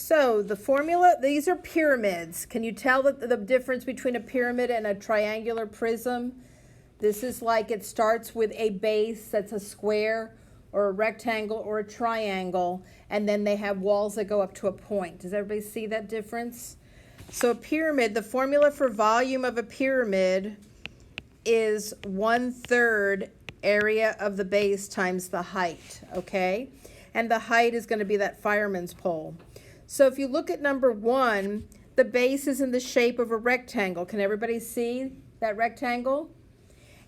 So the formula, these are pyramids. Can you tell the difference between a pyramid and a triangular prism? This is like it starts with a base that's a square or a rectangle or a triangle, and then they have walls that go up to a point. Does everybody see that difference? So a pyramid, the formula for volume of a pyramid is 1/3 area of the base times the height, okay? And the height is going to be that fireman's pole. So if you look at number 1, the base is in the shape of a rectangle. Can everybody see that rectangle?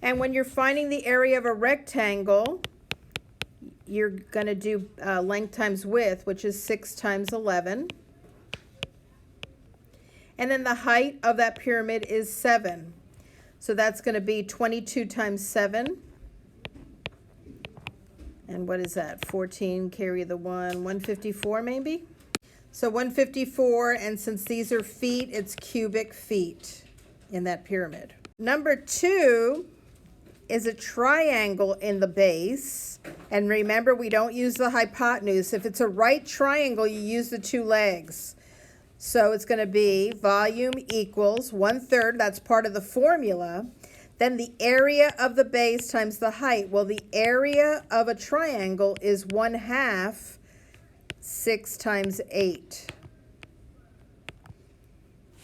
And when you're finding the area of a rectangle, you're going to do length times width, which is 6 times 11. And then the height of that pyramid is 7. So that's going to be 22 times 7. And what is that? 14, carry the 1, 154 maybe? So 154, and since these are feet, it's cubic feet in that pyramid. Number 2 is a triangle in the base. And remember, we don't use the hypotenuse. If it's a right triangle, you use the 2 legs. So it's going to be volume equals 1/3, that's part of the formula. Then the area of the base times the height. Well, the area of a triangle is 1/2 6 times 8.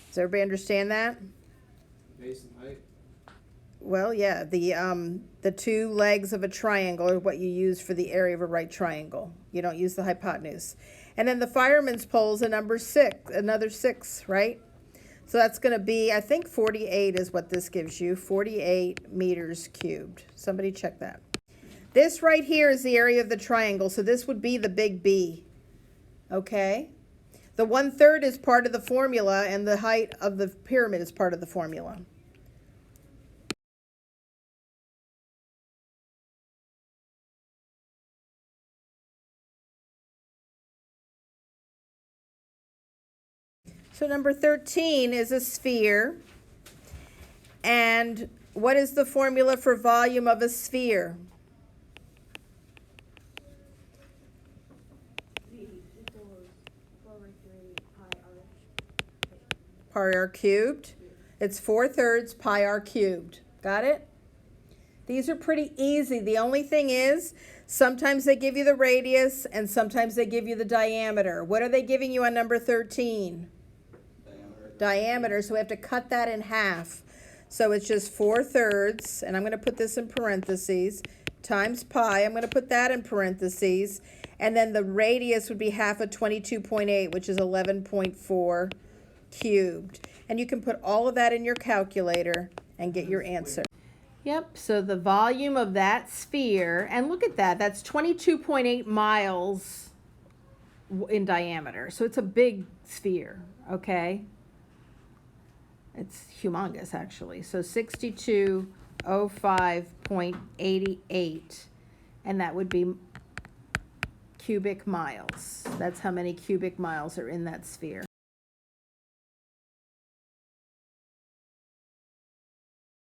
Does everybody understand that? Base and height? Well, yeah, the 2 legs of a triangle are what you use for the area of a right triangle. You don't use the hypotenuse. And then the fireman's pole is a number 6, another 6, right? So that's going to be, I think 48 is what this gives you, 48 meters cubed. Somebody check that. This right here is the area of the triangle, so this would be the big B. Okay? The 1/3 is part of the formula, and the height of the pyramid is part of the formula. So number 13 is a sphere. And what is the formula for volume of a sphere? Pi r cubed. It's 4/3 pi r cubed. Got it? These are pretty easy. The only thing is, sometimes they give you the radius and sometimes they give you the diameter. What are they giving you on number 13? Diameter. So we have to cut that in half. So it's just 4/3, and I'm going to put this in parentheses, times pi. I'm going to put that in parentheses. And then the radius would be half of 22.8, which is 11.4 cubed. And you can put all of that in your calculator and get your answer. Yep, so the volume of that sphere, and look at that, that's 22.8 miles in diameter. So it's a big sphere, okay? It's humongous, actually. So 6205.88, and that would be cubic miles. That's how many cubic miles are in that sphere.